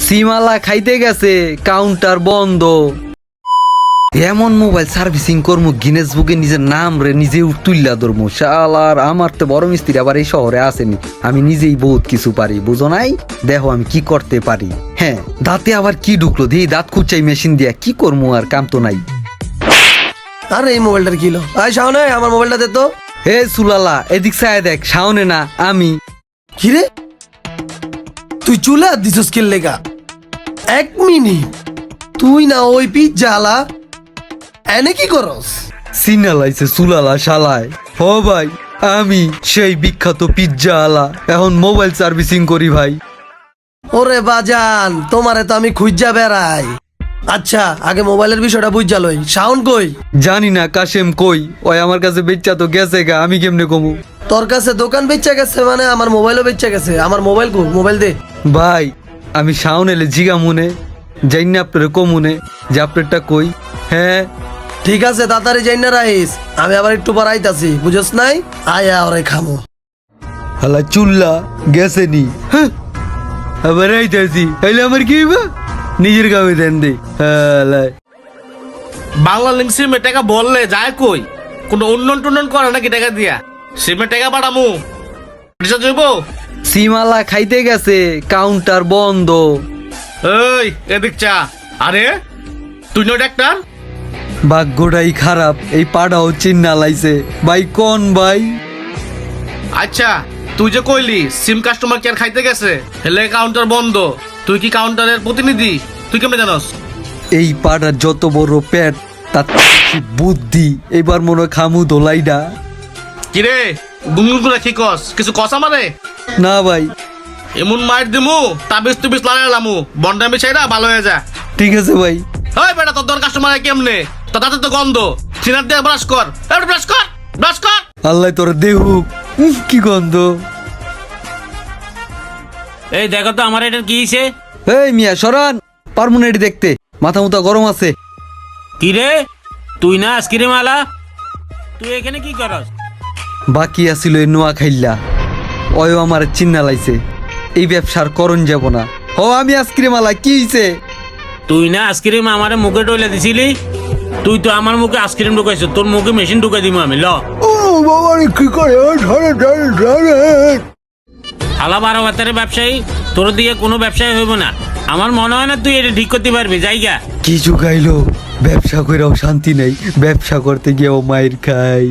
সিমালা খাইতে গেছে, কাউন্টার বন্ধ। এমন মোবাইল সার্ভিসিং করবো, গিনেস বুকে নিজের নাম রে নিজে তুল্লা ধরবো। শালার আমার তো বড় মিস্ত্রি আবার এই শহরে আসেনি, আমি নিজেই বহুত কিছু পারি, বুঝো নাই? দেখো আমি কি করতে পারি। হ্যাঁ, দাঁতে আবার কি ঢুকলো, দিয়ে দাঁত খুঁচাই মেশিন দিয়া কি করবো, আর কাম তো নাই। আরে এই মোবাইলটার কিলো, আয় শাওনে আমার মোবাইলটা দে তো। হে সুলালা, এদিক চায় দেখ, শাওনে না আমি। কিরে তুই চুলে হাত দিছস কি লেগা? 1 মিনিট, তুই না ওই পিজ্জা আলা এনে কি করস? সিনালাইছে সুলালা শালায়। ও ভাই, আমি সেই বিখ্যাত পিজ্জা আলা, এখন মোবাইল সার্ভিসিং করি ভাই। ওরে বাজান, তোমারে তো আমি খুঁজা বেড়াই। আচ্ছা আগে মোবাইলের বিষয়টা বুঝা লই, শাওন কই? জানি না কাশেম কই, ওই আমার কাছে বেচা তো গেছে গা, আমি কেমনে কমু? তোর কাছে দোকান বেচা গেছে মানে আমার মোবাইলও বেচা গেছে। আমার মোবাইল কো, মোবাইল দে। ভাই আমি শাওন এলে জিগা মনে যাই না আপনার কমুনে যে আপনারটা কই। হ্যাঁ ঠিক আছে, তাড়াতাড়ি যাই না রাইস, আমি আবার একটু পর আইতাছি, বুঝছ নাই? আয়া ওরে খামো। হালা চুল্লা গেছে নি, হ্যাঁ আবার আইতাছি, তাইলে আমার কি হইবা? নিজের গাঁয়ে দেন দে। হালায় বাংলা লিঙ্ক সিমে টাকা বললে যায় কই? কোনো উন্নয়ন টুন্নয়ন করে নাকি টাকা দিয়া? সিমে টাকা পাঠামু, রিচার্জ হইব? সিমালা খাইতে গেছে, কাউন্টার বন্ধ। এই এদিক চা। আরে তুই নো ডাক্তার? ভাগ্যটাই খারাপ, এই পাড়াও চিন্না লাইছে। ভাই কোন ভাই? আচ্ছা তুই যে কইলি সিম কাস্টমার কেয়ার খাইতে গেছে, হেলে কাউন্টার বন্ধ, তুই কি কাউন্টারের প্রতিনিধি? তুই কেমনে জানোস? এই পাড়ার যত বড় পেট তার বেশি বুদ্ধি, এবার মনে হয় খামু দোলাইডা। কিরে গুনগুন করে কি কস? কিছু কস আমারে? না ভাই। এমন মাইর দিমু তাবিজ তুবিজ লাগাইলামু, বন্ডামি ছাইরা ভালো হয়ে যা। ঠিক আছে ভাই। ওই বেটা তোর দর কাস্টমার কেমনে? তোর দাঁতে তো গন্ধ, সিনার দিয়ে ব্রাশ কর, ব্রাশ কর, ব্রাশ কর। আল্লাহ তোর দেহুক, কি গন্ধ। এই দেখো তো আমার এটার কি হইছে? এই মিয়া সরান, পারমু না এটি দেখতে, মাথা মুথা গরম আছে। কি রে, তুই না আইসক্রিম আলা? তুই এখানে কি করস? বাকি আছিল এই নোয়া খাইল্লা, অয় আমার চিন্না লাইছে, এই ব্যবসার করণ যাব না। ও আমি আইসক্রিম আলা, কি হইছে? তুই না আইসক্রিম আমার মুখে ডলে দিছিলি? তুই তো আমার মুখে আইসক্রিম ঢুকাইছ, তোর মুখে মেশিন ঢুকাই দিব আমি। ল ও বাবা কি করে, হালা 12 বাতারে ব্যবসায়ী, তোর দিকে কোনো ব্যবসায়ী হইব না। আমার মনে হয় না তুই এটা ঠিক করতে পারবি, জায়গা কি যুগাইলো, ব্যবসা কইরাও শান্তি নেই, ব্যবসা করতে গিয়েও মাইর খাই।